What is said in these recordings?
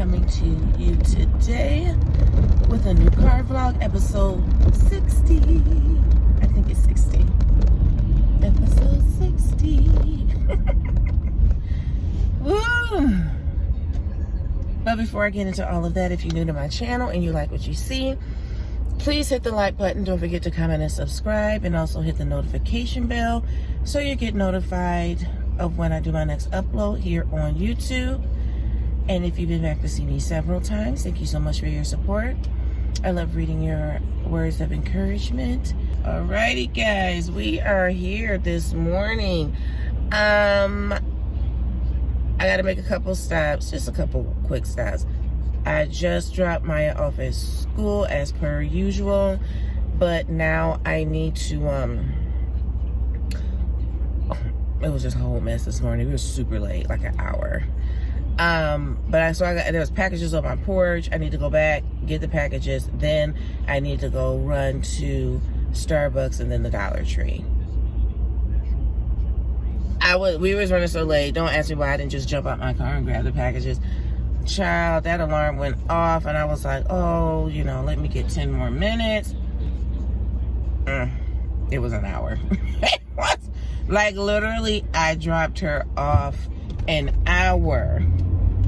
coming to you today with a new car vlog, episode 60. I think it's 60. Episode 60. Woo! But before I get into all of that, if you're new to my channel and you like what you see, please hit the like button. Don't forget to comment and subscribe, and also hit the notification bell so you get notified of when I do my next upload here on YouTube. And if you've been back to see me several times, thank you so much for your support. I love reading your words of encouragement. Alrighty guys, we are here this morning. I gotta make a couple stops, just a couple quick stops. I just dropped Maya off at school as per usual, but now I need to, it was just a whole mess this morning. We were super late, like an hour. There was packages on my porch. I need to go back, get the packages. Then I need to go run to Starbucks and then the Dollar Tree. We was running so late. Don't ask me why I didn't just jump out my car and grab the packages. Child, that alarm went off and I was like, oh, let me get 10 more minutes. It was an hour. It was like literally I dropped her off an hour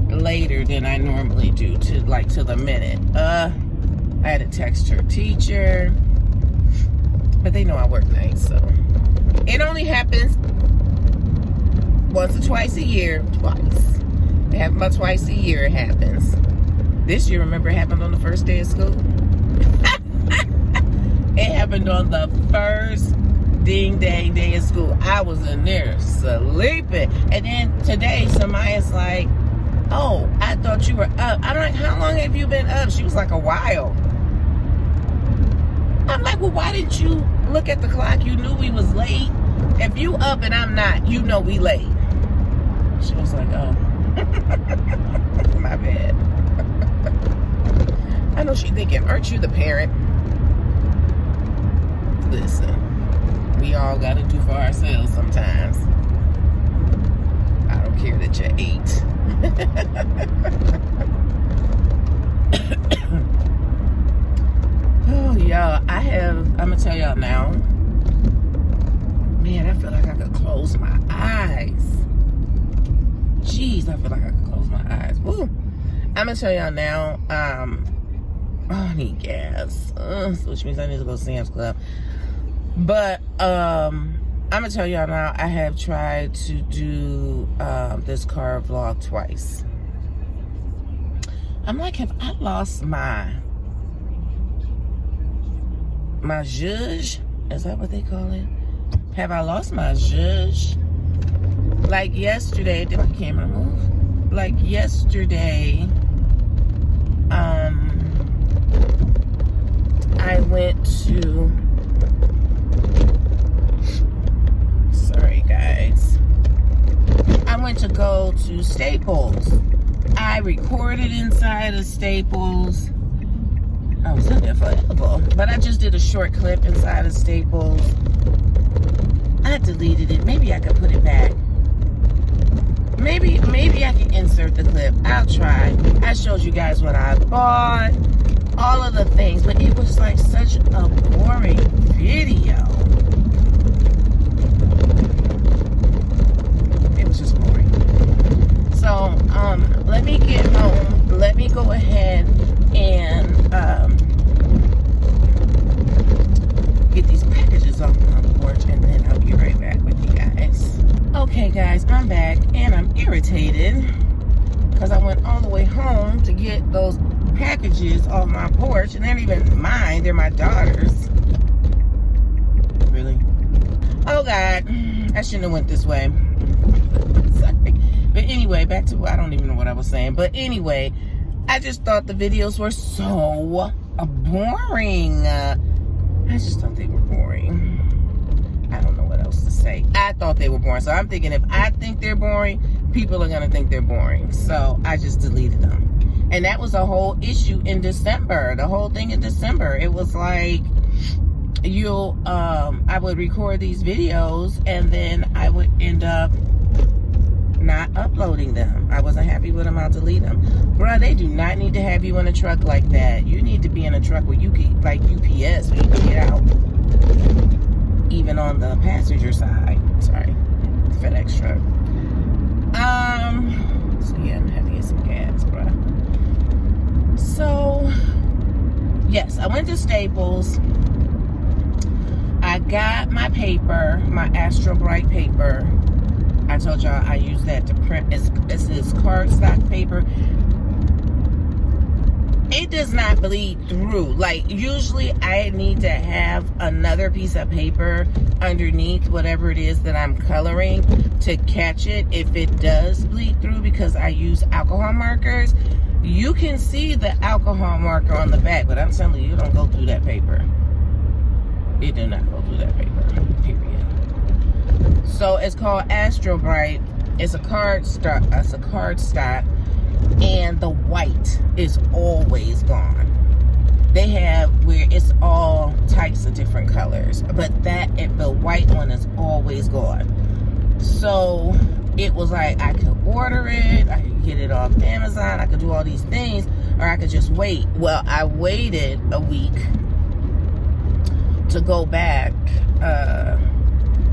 later than I normally do, to the minute. I had to text her teacher, but they know I work nights, so it only happens once or twice a year. Twice. It happens about twice a year. It happens. This year, remember, it happened on the first day of school. It happened on the first ding dang day of school. I was in there sleeping. And then today, Samaya's like, oh, I thought you were up. I'm like, how long have you been up? She was like, a while. I'm like, well, why didn't you look at the clock? You knew we was late. If you up and I'm not, you know we late. She was like, oh. My bad. I know she thinking, aren't you the parent? Listen, we all gotta do for ourselves sometimes. I don't care that you're 8. Oh, y'all, I'm gonna tell y'all now. Man, I feel like I could close my eyes. Jeez, I feel like I could close my eyes. Woo. I'm gonna tell y'all now. I need gas, which means I need to go to Sam's Club. But I'm gonna tell y'all now, I have tried to do this car vlog twice. I'm like, have I lost my zhuzh? Is that what they call it? Have I lost my zhuzh? Like yesterday, did my camera move? Like yesterday, I went to, sorry guys, I went to go to Staples. I recorded inside of Staples. I was in there forever, but I just did a short clip inside of Staples. I deleted it. Maybe I could put it back. Maybe I can insert the clip. I'll try. I showed you guys what I bought, all of the things, but it was like such a boring video. It was just boring. So, let me get home. Let me go ahead and get these packages off my porch, and then I'll be right back with you guys. Okay guys, I'm back and I'm irritated because I went all the way home to get those packages off my porch, and they're not even mine, they're my daughter's. Really? Oh God, I shouldn't have went this way. Sorry. But anyway, back to, I don't even know what I was saying, but anyway, I just thought the videos were so boring. I just thought they were boring. I don't know what else to say. I thought they were boring. So I'm thinking, if I think they're boring, people are going to think they're boring. So I just deleted them. And that was a whole issue in December. The whole thing in December. It was like, I would record these videos and then I would end up not uploading them. I wasn't happy with them. I'll delete them. Bruh, they do not need to have you in a truck like that. You need to be in a truck where you can, like UPS, where you can get out. Even on the passenger side. Sorry. FedEx truck. So yeah, I'm having to get some gas, bruh. So, yes, I went to Staples. I got my paper, my Astro Bright paper. I told y'all I use that to print. It's cardstock paper. It does not bleed through. Like, usually I need to have another piece of paper underneath whatever it is that I'm coloring to catch it if it does bleed through, because I use alcohol markers. You can see the alcohol marker on the back, but I'm telling you, it don't go through that paper. It did not go through that paper, period. So it's called Astro Bright. It's a cardstock, and the white is always gone. They have where it's all types of different colors, but the white one is always gone. So it was like I could order it, I could get it off Amazon, I could do all these things, or I could just wait. Well, I waited a week to go back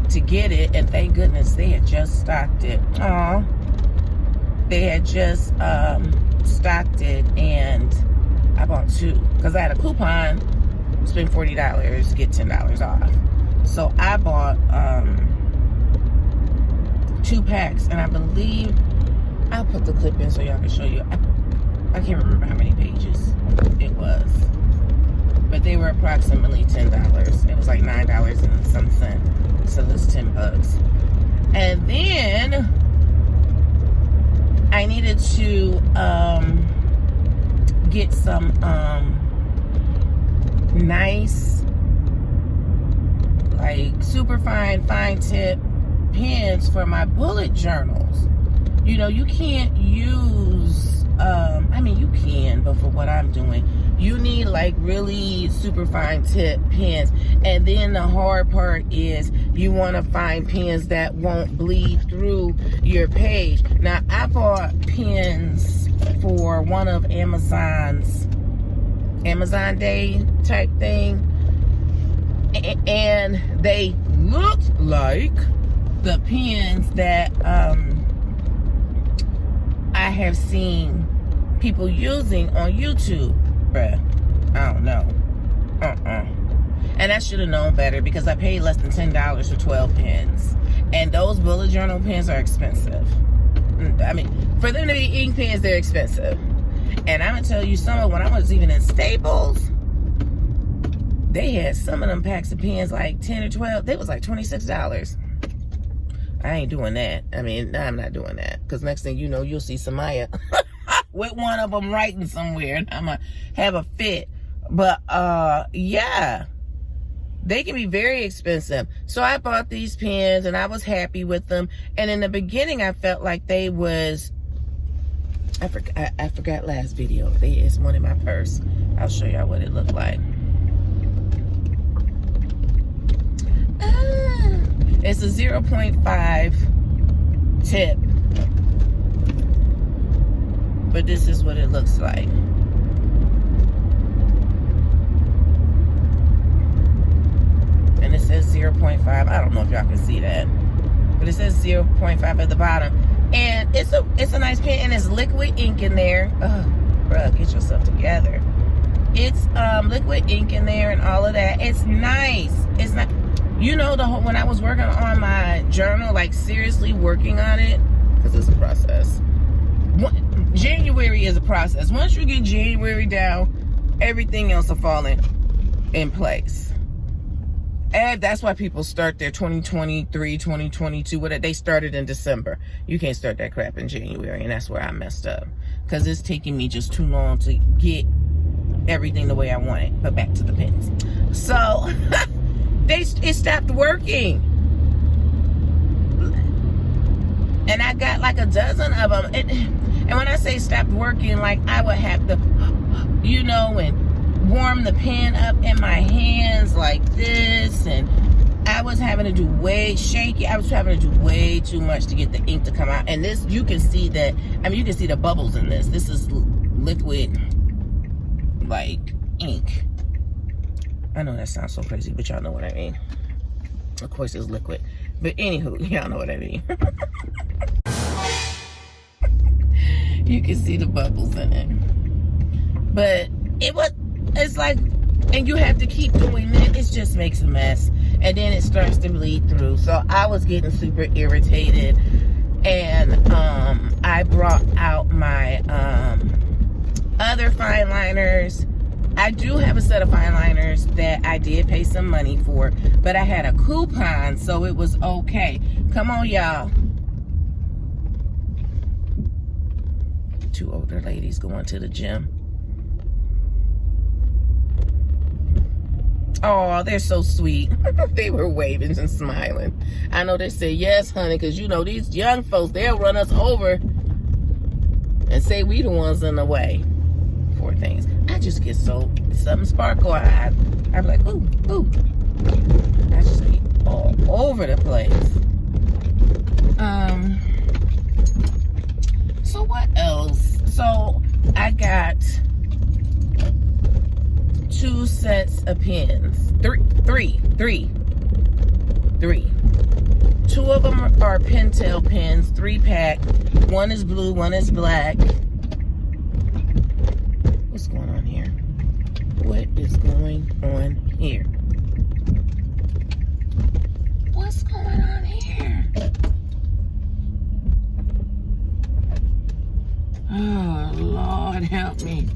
to get it, and thank goodness they had just stocked it. They had just stocked it, and I bought 2 because I had a coupon. Spend $40, get $10 off. So I bought 2 packs, and I believe I'll put the clip in so y'all can show you. I can't remember how many pages it was, but they were approximately $10. It was like $9 and some cent, so it's $10. And then I needed to get some nice, like super fine tip pens for my bullet journals. You know, you can't use I mean, you can, but for what I'm doing, you need like really super fine tip pens. And then the hard part is you want to find pens that won't bleed through your page. Now, I bought pens for one of Amazon's Amazon Day type thing, and they looked like the pens that I have seen people using on YouTube. Bruh, I don't know. And I should have known better, because I paid less than $10 for 12 pens, and those bullet journal pens are expensive. I mean, for them to be ink pens, they're expensive. And I'm gonna tell you something, when I was even in Staples, they had some of them packs of pens like 10 or 12. They was like $26. I ain't doing that. I mean, I'm not doing that, because next thing you know, you'll see Samaya with one of them writing somewhere, and I'm gonna have a fit. But yeah, they can be very expensive. So I bought these pens, and I was happy with them. And in the beginning, I felt like they was, I forgot last video. It's one in my purse. I'll show y'all what it looked like. It's a 0.5 tip, but this is what it looks like. And it says 0.5. I don't know if y'all can see that, but it says 0.5 at the bottom. And it's a nice pen, and it's liquid ink in there. Oh, bruh, get yourself together. It's liquid ink in there and all of that. It's nice. It's not. You know, when I was working on my journal, like seriously working on it, because it's a process. January is a process. Once you get January down, everything else will fall in place. And that's why people start their 2023, 2022, whatever. They started in December. You can't start that crap in January, and that's where I messed up. Because it's taking me just too long to get everything the way I want it. But back to the pens. So... it stopped working, and I got like a dozen of them. And when I say stopped working, like I would have to, you know, and warm the pen up in my hands like this, and I was having to do way shaky. I was having to do way too much to get the ink to come out. And this, you can see that, I mean, you can see the bubbles in this. This is liquid, like, ink. I know that sounds so crazy, but y'all know what I mean. Of course, it's liquid. But anywho, y'all know what I mean. You can see the bubbles in it. But it's like, and you have to keep doing it. It just makes a mess. And then it starts to bleed through. So I was getting super irritated. And I brought out my other fine liners. I do have a set of fine liners that I did pay some money for. But I had a coupon, so it was okay. Come on, y'all. Two older ladies going to the gym. Oh, they're so sweet. They were waving and smiling. I know they said, yes, honey, because, you know, these young folks, they'll run us over and say we the ones in the way for things. I just get so, something sparkle. I'm like, ooh, ooh. I just be all over the place. So what else? So I got 2 sets of pens. Three. 2 of them are Pentel pens, 3-pack. One is blue, one is black. What's going on here? What is going on here? What's going on here? Oh, Lord, help me.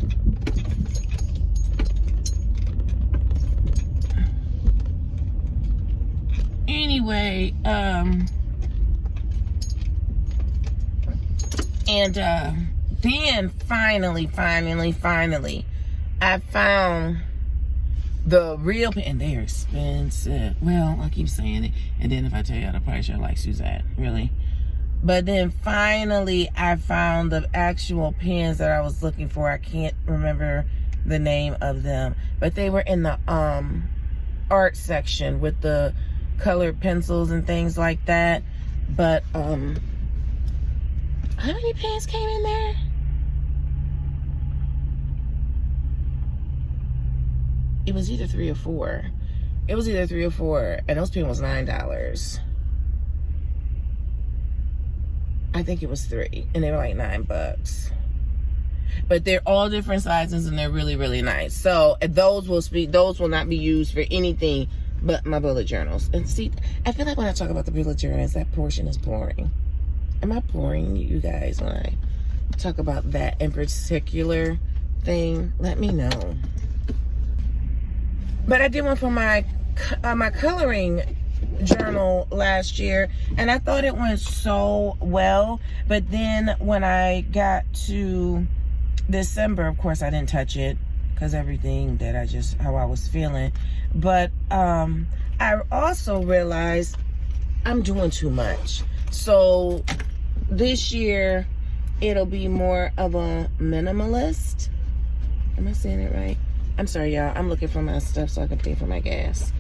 Anyway, then finally, I found the real pen. And they're expensive. Well, I keep saying it. And then if I tell you the price, you're like, Suzette, really? But then finally, I found the actual pens that I was looking for. I can't remember the name of them. But they were in the art section with the colored pencils and things like that. But how many pens came in there? It was either 3 or 4. It was either 3 or 4, and those pens was $9. I think it was 3, and they were like $9. But they're all different sizes, and they're really, really nice. So those will not be used for anything but my bullet journals. And see, I feel like when I talk about the bullet journals, that portion is boring. Am I boring you guys when I talk about that in particular thing? Let me know. But I did one for my coloring journal last year, and I thought it went so well. But then when I got to December, of course, I didn't touch it because everything that how I was feeling. But I also realized I'm doing too much. So this year, it'll be more of a minimalist. Am I saying it right? I'm sorry, y'all. I'm looking for my stuff so I can pay for my gas.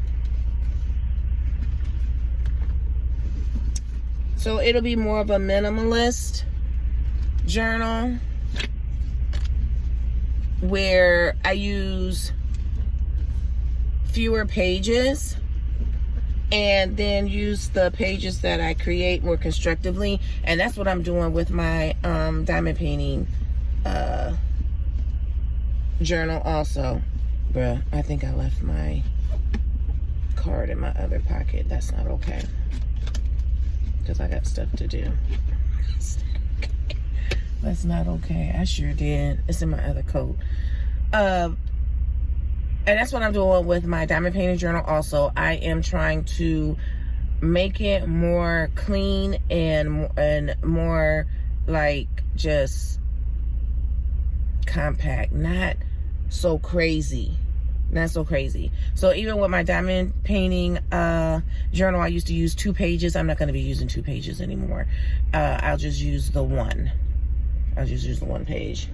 So it'll be more of a minimalist journal where I use fewer pages and then use the pages that I create more constructively. And that's what I'm doing with my diamond painting journal also. Bruh, I think I left my card in my other pocket. That's not okay, because I got stuff to do. That's not okay. I sure did. It's in my other coat. And that's what I'm doing with my diamond painting journal also. I am trying to make it more clean and more like just compact, not so crazy. Not so crazy. So even with my diamond painting journal, I used to use 2 pages. I'm not going to be using 2 pages anymore. I'll just use the one. I'll just use the 1 page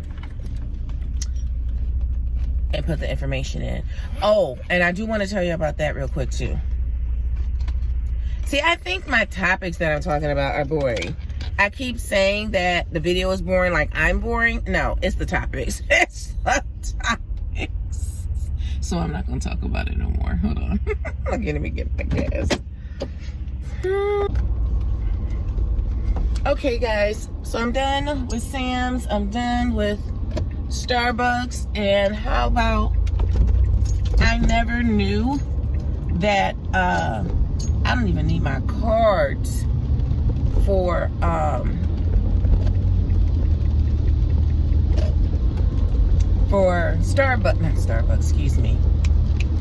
and put the information in. Oh, and I do want to tell you about that real quick too. See, I think my topics that I'm talking about are boring. I keep saying that the video is boring, like I'm boring. No, it's the topics. It's the topics. So I'm not going to talk about it no more. Hold on. Let me get my gas. Okay, guys. So I'm done with Sam's. I'm done with Starbucks. And how about I never knew that I don't even need my cards for Starbucks, not Starbucks, excuse me,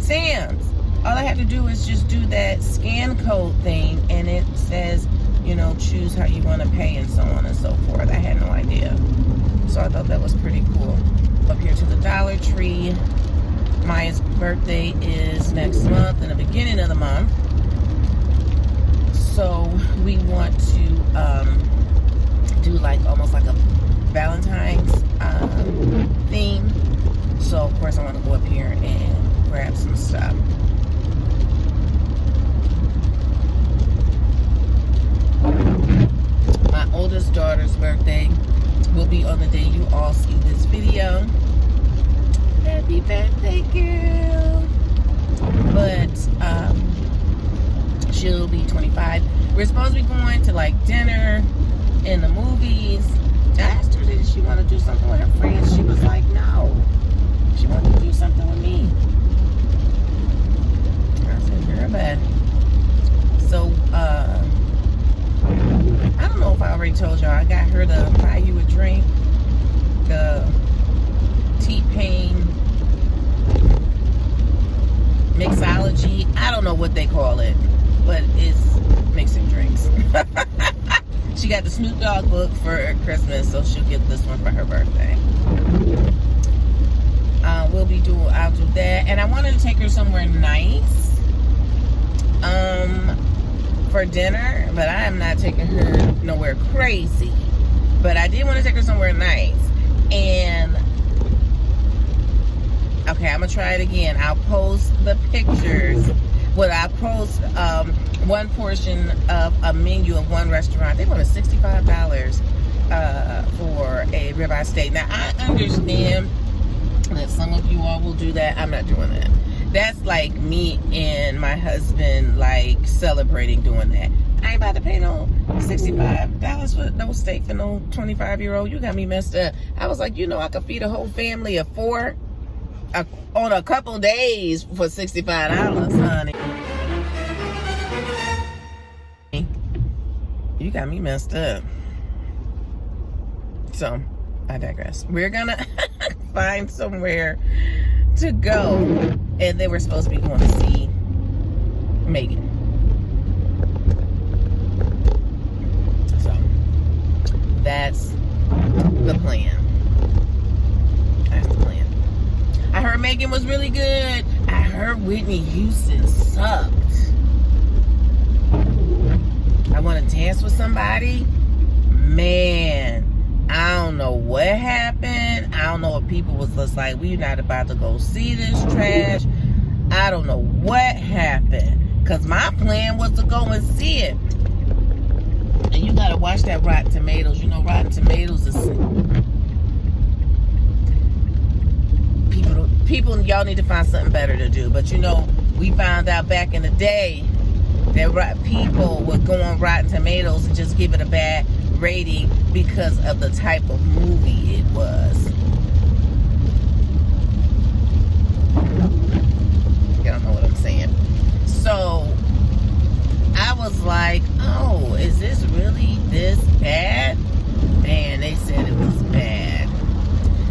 Sam's. All I had to do is just do that scan code thing, and it says, you know, choose how you want to pay and so on and so forth. I had no idea. So I thought that was pretty cool. Up here to the Dollar Tree. Maya's birthday is next month, in the beginning of the month. So we want to do like almost like a Valentine's theme. So of course I want to go up here and grab some stuff. My oldest daughter's birthday will be on the day you all see this video. Happy birthday, girl. But she'll be 25. We're supposed to be going to like dinner and the movies. I asked her, did she want to do something with her friends? She was like, no. She wanted to do something with me. I said, girl, bad. So, I don't know if I already told y'all, I got her to buy you a drink. The T-Pain mixology. I don't know what they call it, but it's mixing drinks. She got the Snoop Dogg book for Christmas, so she'll get this one for her birthday. I'll do that. And I wanted to take her somewhere nice for dinner, but I am not taking her nowhere crazy. But I did want to take her somewhere nice. And okay, I'm gonna try it again. I'll post the pictures. Well, I'll post one portion of a menu of one restaurant. They wanted $65 for a ribeye steak. Now, I understand that some of you all will do that. I'm not doing that. That's like me and my husband like celebrating doing that. I ain't about to pay no $65 for no steak for no 25-year-old. You got me messed up. I was like, you know, I could feed a whole family of 4 on a couple days for $65, honey. You got me messed up. So, I digress. We're gonna find somewhere to go. And they were supposed to be going to see Megan. So, that's the plan. That's the plan. I heard Megan was really good. I heard Whitney Houston sucked. I want to dance with somebody. Man, I don't know what happened. I don't know if people was just like, we're not about to go see this trash. I don't know what happened. Because my plan was to go and see it. And you got to watch that Rotten Tomatoes. You know, Rotten Tomatoes is... People, y'all need to find something better to do. But you know, we found out back in the day that people would go on Rotten Tomatoes and just give it a bad rating because of the type of movie it was. Y'all know what I'm saying. So I was like, oh, is this really this bad? And they said it was bad.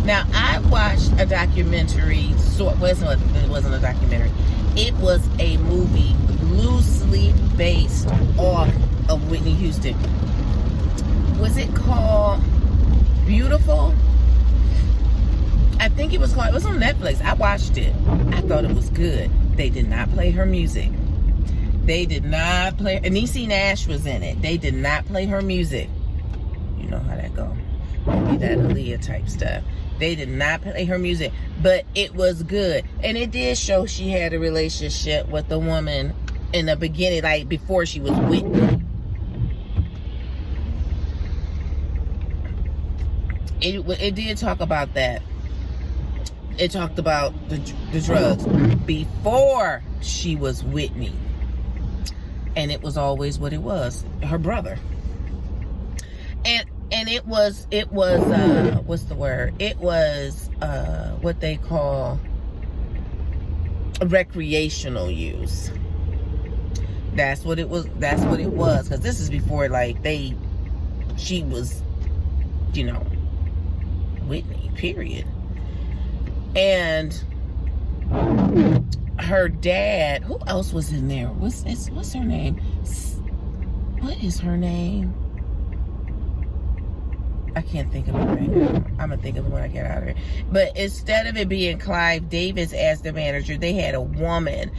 Now, I watched a documentary, it wasn't a documentary. It was a movie loosely based off of Whitney Houston. Was it called Beautiful? I think it was called, it was on Netflix. I watched it. I thought it was good. They did not play her music. They did not play, and Niecy Nash was in it. They did not play her music. You know how that go. Maybe that Aaliyah type stuff. They did not play her music, but it was good. And it did show she had a relationship with the woman in the beginning, like before she was Whitney. It did talk about that. It talked about the drugs before she was Whitney. And it was always what it was, her brother. And it was what's the word? It was what they call recreational use. That's what it was. That's what it was. Because this is before, like, she was, you know, Whitney, period. And her dad, who else was in there? What's her name? What is her name? I can't think of it right now. I'm gonna think of it when I get out of here. But instead of it being Clive Davis as the manager, they had a woman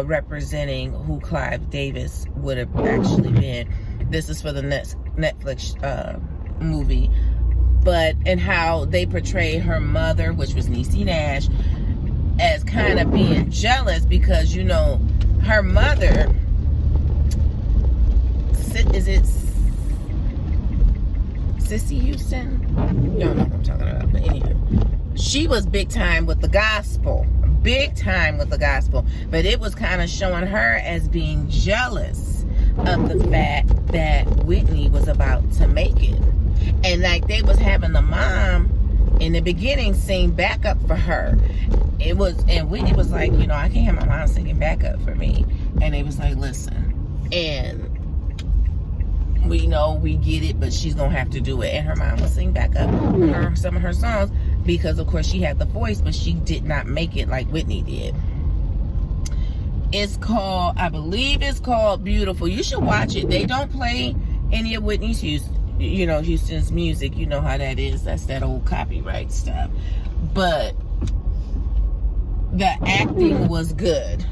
representing who Clive Davis would have actually been. This is for the Netflix movie. And how they portrayed her mother, which was Niecy Nash, as kind of being jealous because, you know, her mother, is it Cissy Houston? Y'all know what I'm talking about. But anyway, she was big time with the gospel. Big time with the gospel. But it was kind of showing her as being jealous of the fact that Whitney was about to make it. And like they was having the mom in the beginning sing backup for her. And Whitney was like, you know, I can't have my mom singing backup for me. And they was like, listen, and we know, we get it, but she's gonna have to do it. And her mom would sing backup for some of her songs because of course she had the voice, but she did not make it like Whitney did. It's called, I believe it's called Beautiful. You should watch it. They don't play any of Whitney's Houston's music. You know how that is. That's that old copyright stuff. But the acting was good.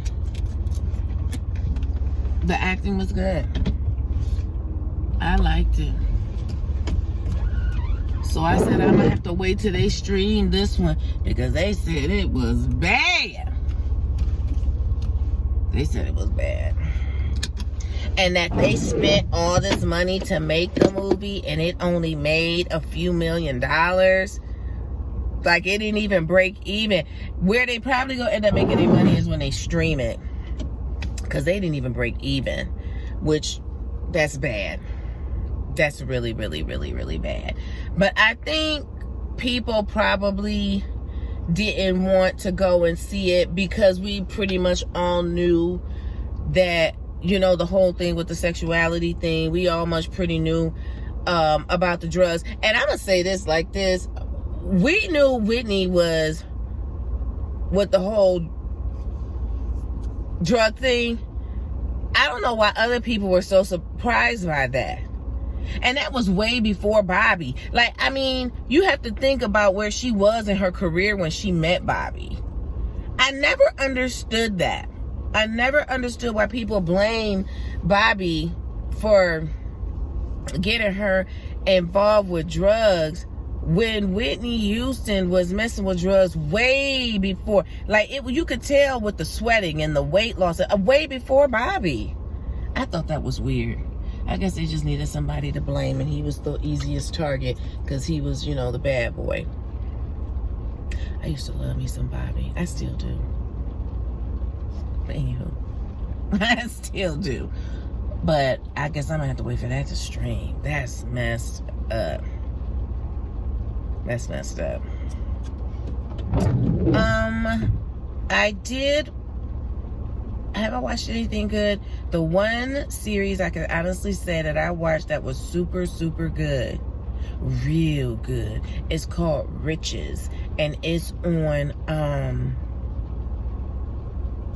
The acting was good. I liked it. So I said I'm gonna have to wait till they stream this one because they said it was bad. They said it was bad. And that they spent all this money to make the movie and it only made a few $1 million. Like, it didn't even break even. Where they probably gonna end up making their money is when they stream it. Because they didn't even break even. Which, that's bad. That's really, really, really, really bad. But I think people probably didn't want to go and see it because we pretty much all knew that, you know, the whole thing with the sexuality thing. We almost pretty knew about the drugs. And I'm going to say this like this. We knew Whitney was with the whole drug thing. I don't know why other people were so surprised by that. And that was way before Bobby. Like, I mean, you have to think about where she was in her career when she met Bobby. I never understood that. I never understood why people blame Bobby for getting her involved with drugs when Whitney Houston was messing with drugs way before. Like, you could tell with the sweating and the weight loss way before Bobby. I thought that was weird. I guess they just needed somebody to blame, and he was the easiest target because he was, you know, the bad boy. I used to love me some Bobby. I still do. But anywho, I still do. But I guess I'm gonna have to wait for that to stream. That's messed up. That's messed up. I haven't watched anything good. The one series I can honestly say that I watched that was super, super good, real good, it's called Riches, and it's on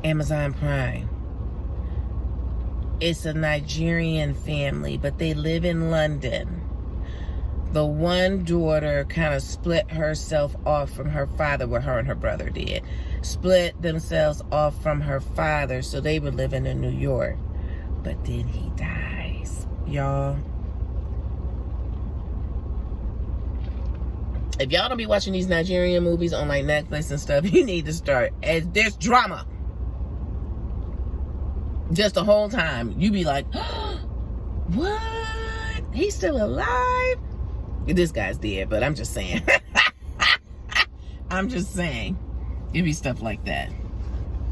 Amazon Prime. It's a Nigerian family, but they live in London. The one daughter kind of split herself off from her father, what her and her brother did. Split themselves off from her father, so they were living in New York. But then he dies, y'all. If y'all don't be watching these Nigerian movies on like Netflix and stuff, you need to start. There's drama. Just the whole time. You be like, what? He's still alive? This guy's dead, but I'm just saying. I'm just saying. It'd be stuff like that.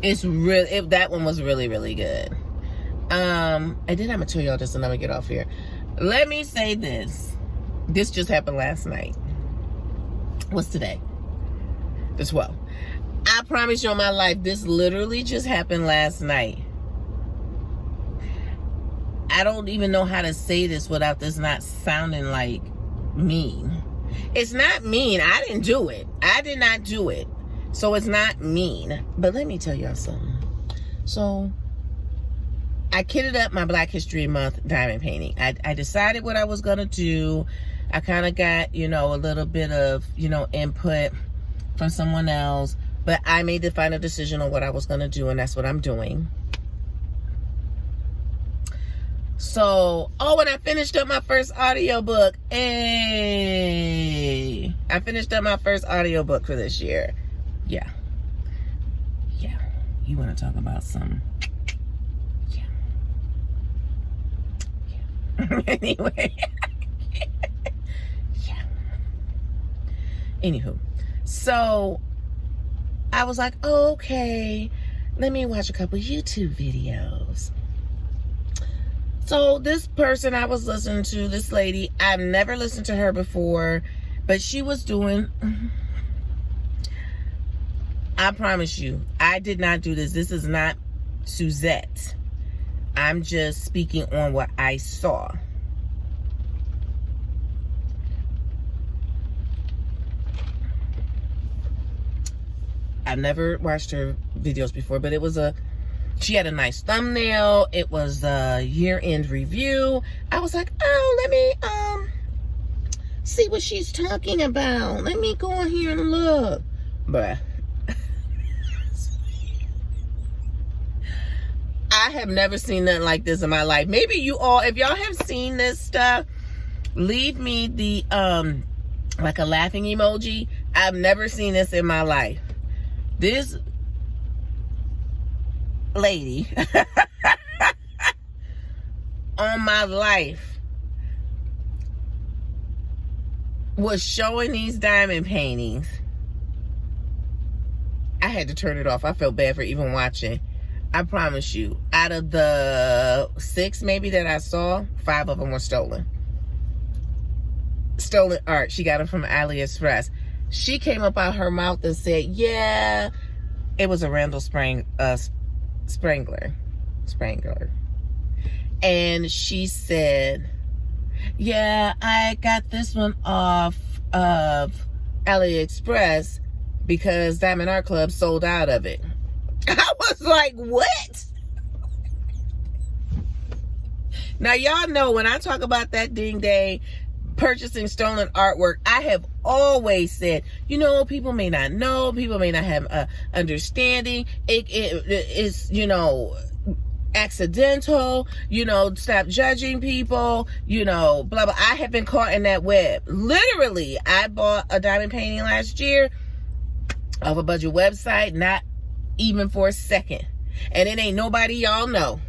That one was really, really good. And then I'm gonna tell y'all this and I'm gonna get off here. Let me say this. This just happened last night. What's today? The 12th. I promise you on my life, this literally just happened last night. I don't even know how to say this without this not sounding like mean. It's not mean. I didn't do it. I did not do it. So it's not mean. But let me tell y'all something. So I kitted up my Black History Month diamond painting. I decided what I was going to do. I kind of got, a little bit of, input from someone else. But I made the final decision on what I was going to do, and that's what I'm doing. So, when I finished up my first audiobook, I finished up my first audiobook for this year. Yeah. You want to talk about some? Yeah. Anyway. Yeah. Anywho. So, I was like, okay, let me watch a couple YouTube videos. So this person I was listening to, this lady, I've never listened to her before, but she was doing, I promise you, I did not do this. This is not Suzette. I'm just speaking on what I saw. I've never watched her videos before, but she had a nice thumbnail. It was a year-end review. I was like, let me see what she's talking about. Let me go in here and look. Bruh. I have never seen nothing like this in my life. Maybe you all, if y'all have seen this stuff, leave me the like a laughing emoji. I've never seen this in my life. This lady on my life was showing these diamond paintings. I had to turn it off. I felt bad for even watching. I promise you, out of the 6 maybe that I saw, 5 of them were stolen. Stolen art. She got them from AliExpress. She came up out her mouth and said, yeah, it was a Randall Sprangler. And she said, yeah, I got this one off of AliExpress because Diamond Art Club sold out of it. I was like, what? Now, y'all know when I talk about that ding day, purchasing stolen artwork, I have always said, people may not know, people may not have understanding. It is, accidental, stop judging people, blah, blah. I have been caught in that web. Literally, I bought a diamond painting last year off a budget website, not even for a second. And it ain't nobody y'all know.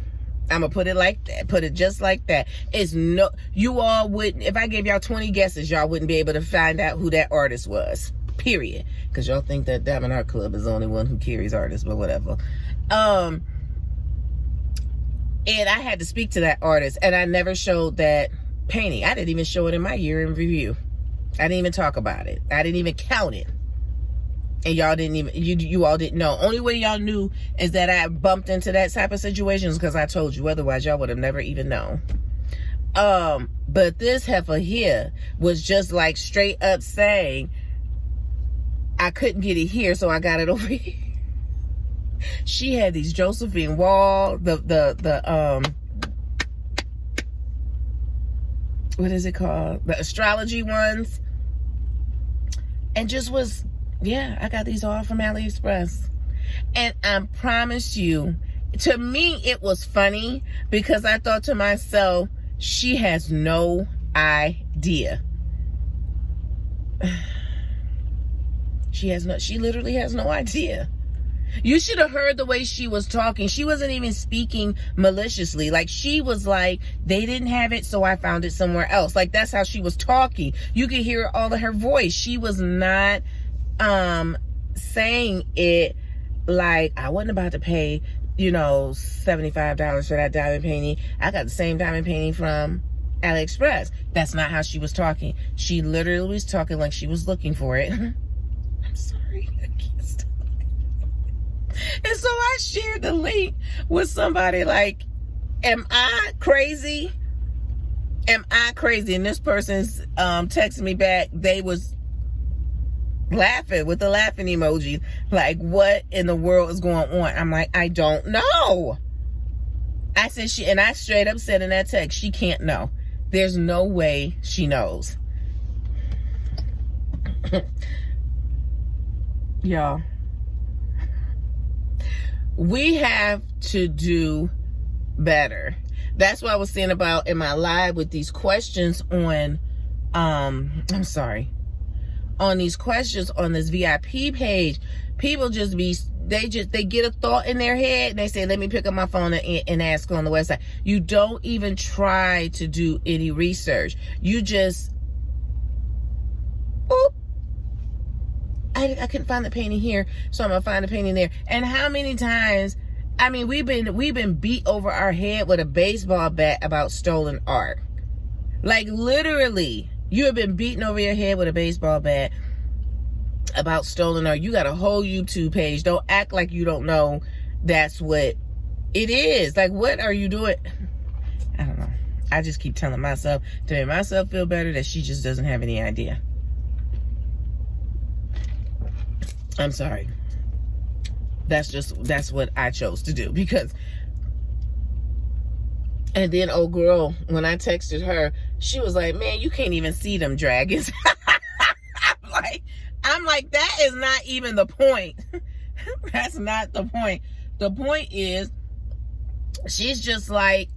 I'm gonna put it like that. Put it just like that. You all wouldn't, if I gave y'all 20 guesses, y'all wouldn't be able to find out who that artist was. Period. Because y'all think that Diamond Art Club is the only one who carries artists, but whatever. And I had to speak to that artist, and I never showed that painting. I didn't even show it in my year in review. I didn't even talk about it. I didn't even count it. And y'all didn't even, you all didn't know. Only way y'all knew is that I bumped into that type of situations because I told you. Otherwise, y'all would have never even known. But this heifer here was just like straight up saying, I couldn't get it here, so I got it over here. She had these Josephine Wall, the what is it called? The astrology ones. And just was, yeah, I got these all from AliExpress. And I promise you, to me, it was funny because I thought to myself, she has no idea. She literally has no idea. You should have heard the way she was talking. She wasn't even speaking maliciously. Like, she was like, they didn't have it, so I found it somewhere else. Like, that's how she was talking. You could hear all of her voice. She was not saying it like, I wasn't about to pay, you know, $75 for that diamond painting. I got the same diamond painting from AliExpress. That's not how she was talking. She literally was talking like she was looking for it. I'm sorry, I can't stop. And so I shared the link with somebody like, am I crazy? Am I crazy? And this person's texting me back. They was laughing with the laughing emoji. Like, what in the world is going on? I'm like, I don't know. I said and I straight up said in that text, she can't know. There's no way she knows. Y'all, we have to do better. That's what I was saying about in my live with these questions on, on these questions on this VIP page. People they get a thought in their head and they say, let me pick up my phone and ask on the website. You don't even try to do any research. You just, oop, I couldn't find the painting here, so I'm gonna find the painting there. And how many times, I mean, we've been beat over our head with a baseball bat about stolen art. Like, literally, you have been beaten over your head with a baseball bat about stolen art. You got a whole YouTube page. Don't act like you don't know that's what it is. Like, what are you doing? I don't know. I just keep telling myself to make myself feel better that she just doesn't have any idea. I'm sorry. That's what I chose to do, because, and then old girl, when I texted her, she was like, man, you can't even see them dragons. I'm like, that is not even the point. That's not the point. The point is, she's just like,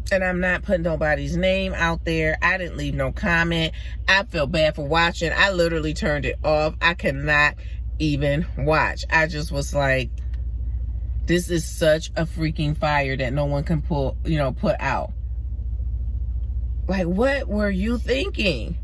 and I'm not putting nobody's name out there. I didn't leave no comment. I feel bad for watching. I literally turned it off. I cannot even watch. I just was like, this is such a freaking fire that no one can put out. Like, what were you thinking?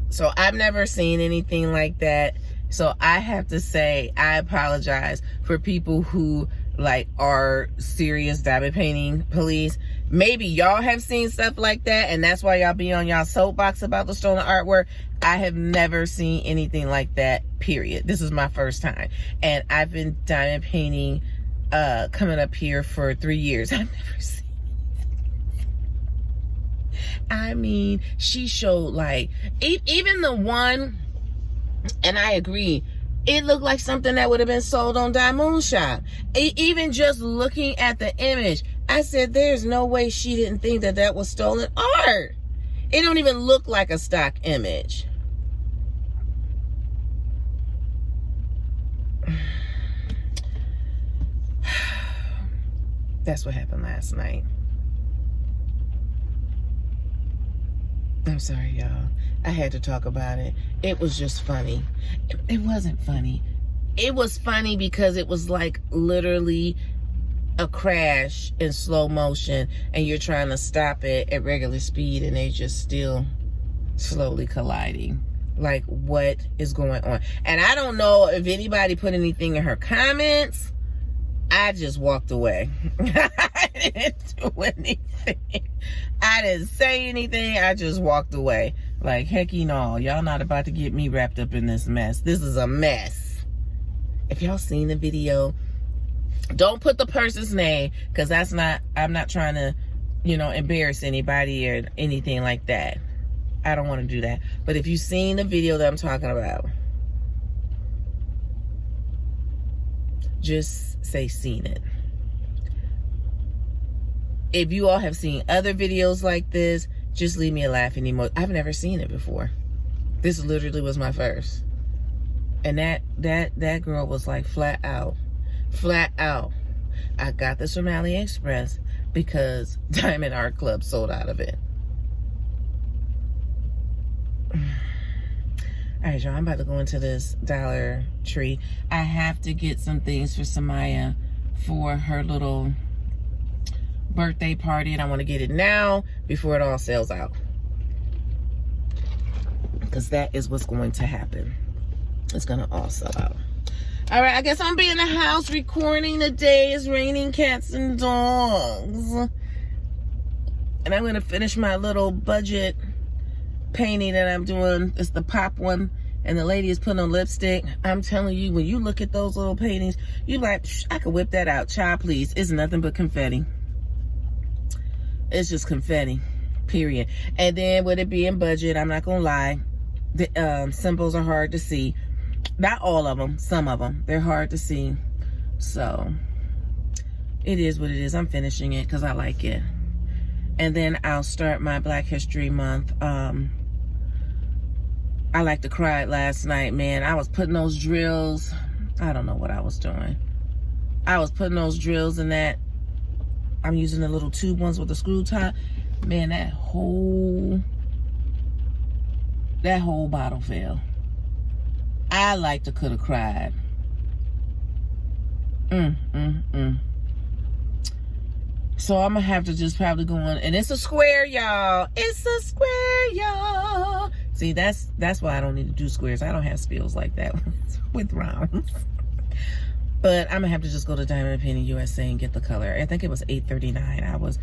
So I've never seen anything like that. So I have to say, I apologize for people who like are serious diamond painting police. Maybe y'all have seen stuff like that, and that's why y'all be on y'all soapbox about the stolen artwork. I have never seen anything like that, period. This is my first time. And I've been diamond painting coming up here for 3 years. I've never seen, I mean, she showed like, even the one, and I agree, it looked like something that would have been sold on Diamond Shop. Even just looking at the image, I said, there's no way she didn't think that that was stolen art. It don't even look like a stock image. That's what happened last night. I'm sorry, y'all. I had to talk about it. It was just funny. It wasn't funny. It was funny because it was like literally a crash in slow motion, and you're trying to stop it at regular speed, and they just still slowly colliding. Like, what is going on? And I don't know if anybody put anything in her comments. I just walked away. I didn't do anything. I didn't say anything. I just walked away. Like, hecky no, y'all not about to get me wrapped up in this mess. This is a mess. If y'all seen the video, don't put the person's name, because that's not, I'm not trying to, embarrass anybody or anything like that. I don't want to do that. But if you've seen the video that I'm talking about, just say seen it. If you all have seen other videos like this, just leave me a laughing emoji. I've never seen it before. This literally was my first. And that girl was like flat out. I got this from AliExpress because Diamond Art Club sold out of it. All right, y'all, I'm about to go into this Dollar Tree. I have to get some things for Samaya for her little birthday party, and I want to get it now before it all sells out, because that is what's going to happen. It's going to all sell out. All right, I guess I'm be in the house recording today. It's raining cats and dogs. And I'm going to finish my little budget painting that I'm doing. It's the pop one, and the lady is putting on lipstick. I'm telling you, when you look at those little paintings, you like, I could whip that out. Child, please. It's nothing but confetti. It's just confetti, period. And then with it being budget, I'm not going to lie, the symbols are hard to see. Not all of them, some of them. They're hard to see. So, it is what it is. I'm finishing it because I like it. And then I'll start my Black History Month. I like to cry last night, man. I was putting those drills. I don't know what I was doing. I was putting those drills in that. I'm using the little tube ones with the screw top. Man, that whole bottle fell. I like to could have cried. So I'm gonna have to just probably go on, and it's a square, y'all. It's a square, y'all. See, that's why I don't need to do squares. I don't have spills like that with rounds. But I'm gonna have to just go to Diamond Painting USA and get the color. I think it was $8.39.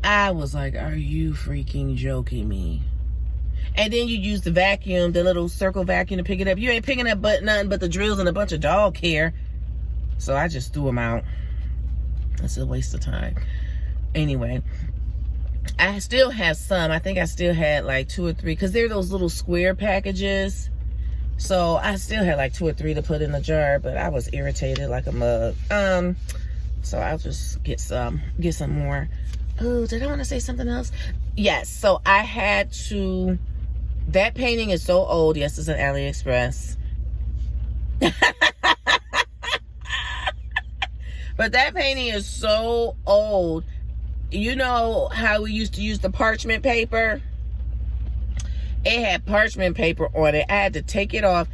I was like, are you freaking joking me? And then you use the vacuum, the little circle vacuum, to pick it up. You ain't picking up but nothing but the drills and a bunch of dog hair. So I just threw them out. It's a waste of time. Anyway, I still have some. I think I still had like 2 or 3, because they're those little square packages. So I still had like 2 or 3 to put in the jar, but I was irritated like a mug. So I'll just get some more. Oh, did I want to say something else? Yes. So I had to. That painting is so old. Yes, it's an AliExpress. But that painting is so old. You know how we used to use the parchment paper? It had parchment paper on it. I had to take it off.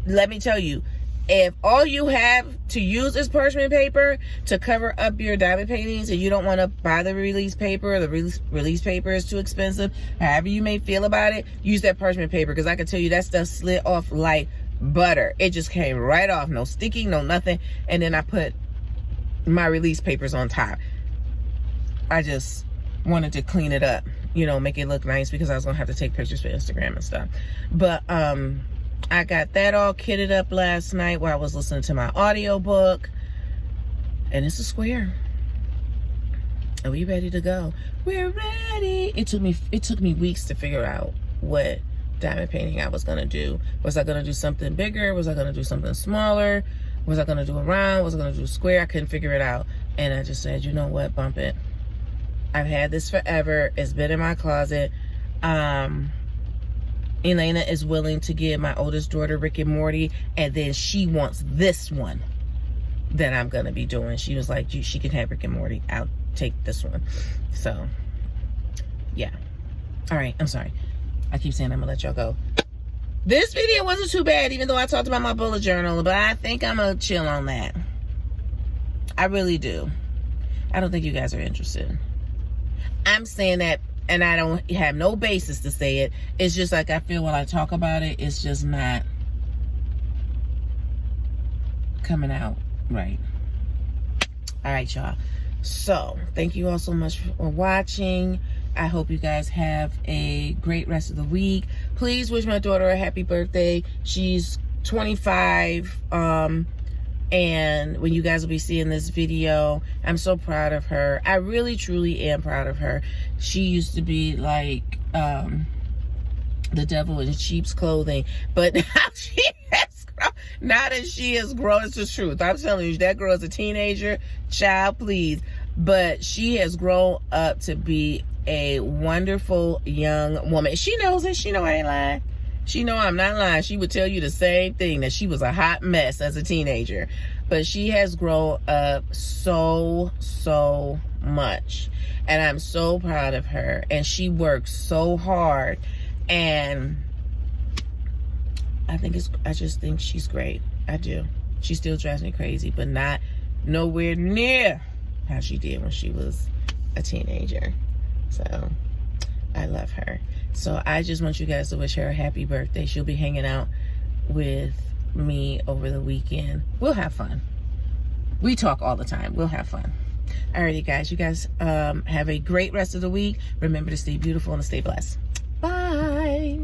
Let me tell you, if all you have to use is parchment paper to cover up your diamond paintings, and you don't want to buy the release paper, the release paper is too expensive, however you may feel about it, use that parchment paper, because I can tell you that stuff slid off like butter. It just came right off. No sticking, no nothing. And then I put my release papers on top. I just wanted to clean it up, you know, make it look nice, because I was gonna have to take pictures for Instagram and stuff. But I got that all kitted up last night while I was listening to my audiobook, and it's a square. Are we ready to go? We're ready. It took me weeks to figure out what diamond painting I was gonna do. Was I gonna do something bigger? Was I gonna do something smaller? Was I gonna do a round? Was I gonna do a square? I couldn't figure it out, and I just said, you know what, bump it. I've had this forever. It's been in my closet. Elena is willing to give my oldest daughter Rick and Morty, and then she wants this one that I'm gonna be doing. She was like, she can have Rick and Morty. I'll take this one. So, yeah. All right, I'm sorry. I keep saying I'm gonna let y'all go. This video wasn't too bad, even though I talked about my bullet journal, but I think I'm gonna chill on that. I really do. I don't think you guys are interested. I'm saying that, and I don't have no basis to say it. It's just like I feel when I talk about it, it's just not coming out right. All right, y'all. So, thank you all so much for watching. I hope you guys have a great rest of the week. Please wish my daughter a happy birthday. She's 25. And when you guys will be seeing this video, I'm so proud of her. I really, truly am proud of her. She used to be like the devil in sheep's clothing, but now she has grown. Now that she has grown, it's the truth. I'm telling you, that girl is a teenager. Child, please. But she has grown up to be a wonderful young woman. She knows it. She know I ain't lying. She know I'm not lying. She would tell you the same thing, that she was a hot mess as a teenager. But she has grown up so much. And I'm so proud of her. And she works so hard. And I just think she's great. I do. She still drives me crazy, but not nowhere near how she did when she was a teenager. So I love her. So I just want you guys to wish her a happy birthday. She'll be hanging out with me over the weekend. We'll have fun. We talk all the time. We'll have fun. Alrighty, guys. You guys have a great rest of the week. Remember to stay beautiful and to stay blessed. Bye.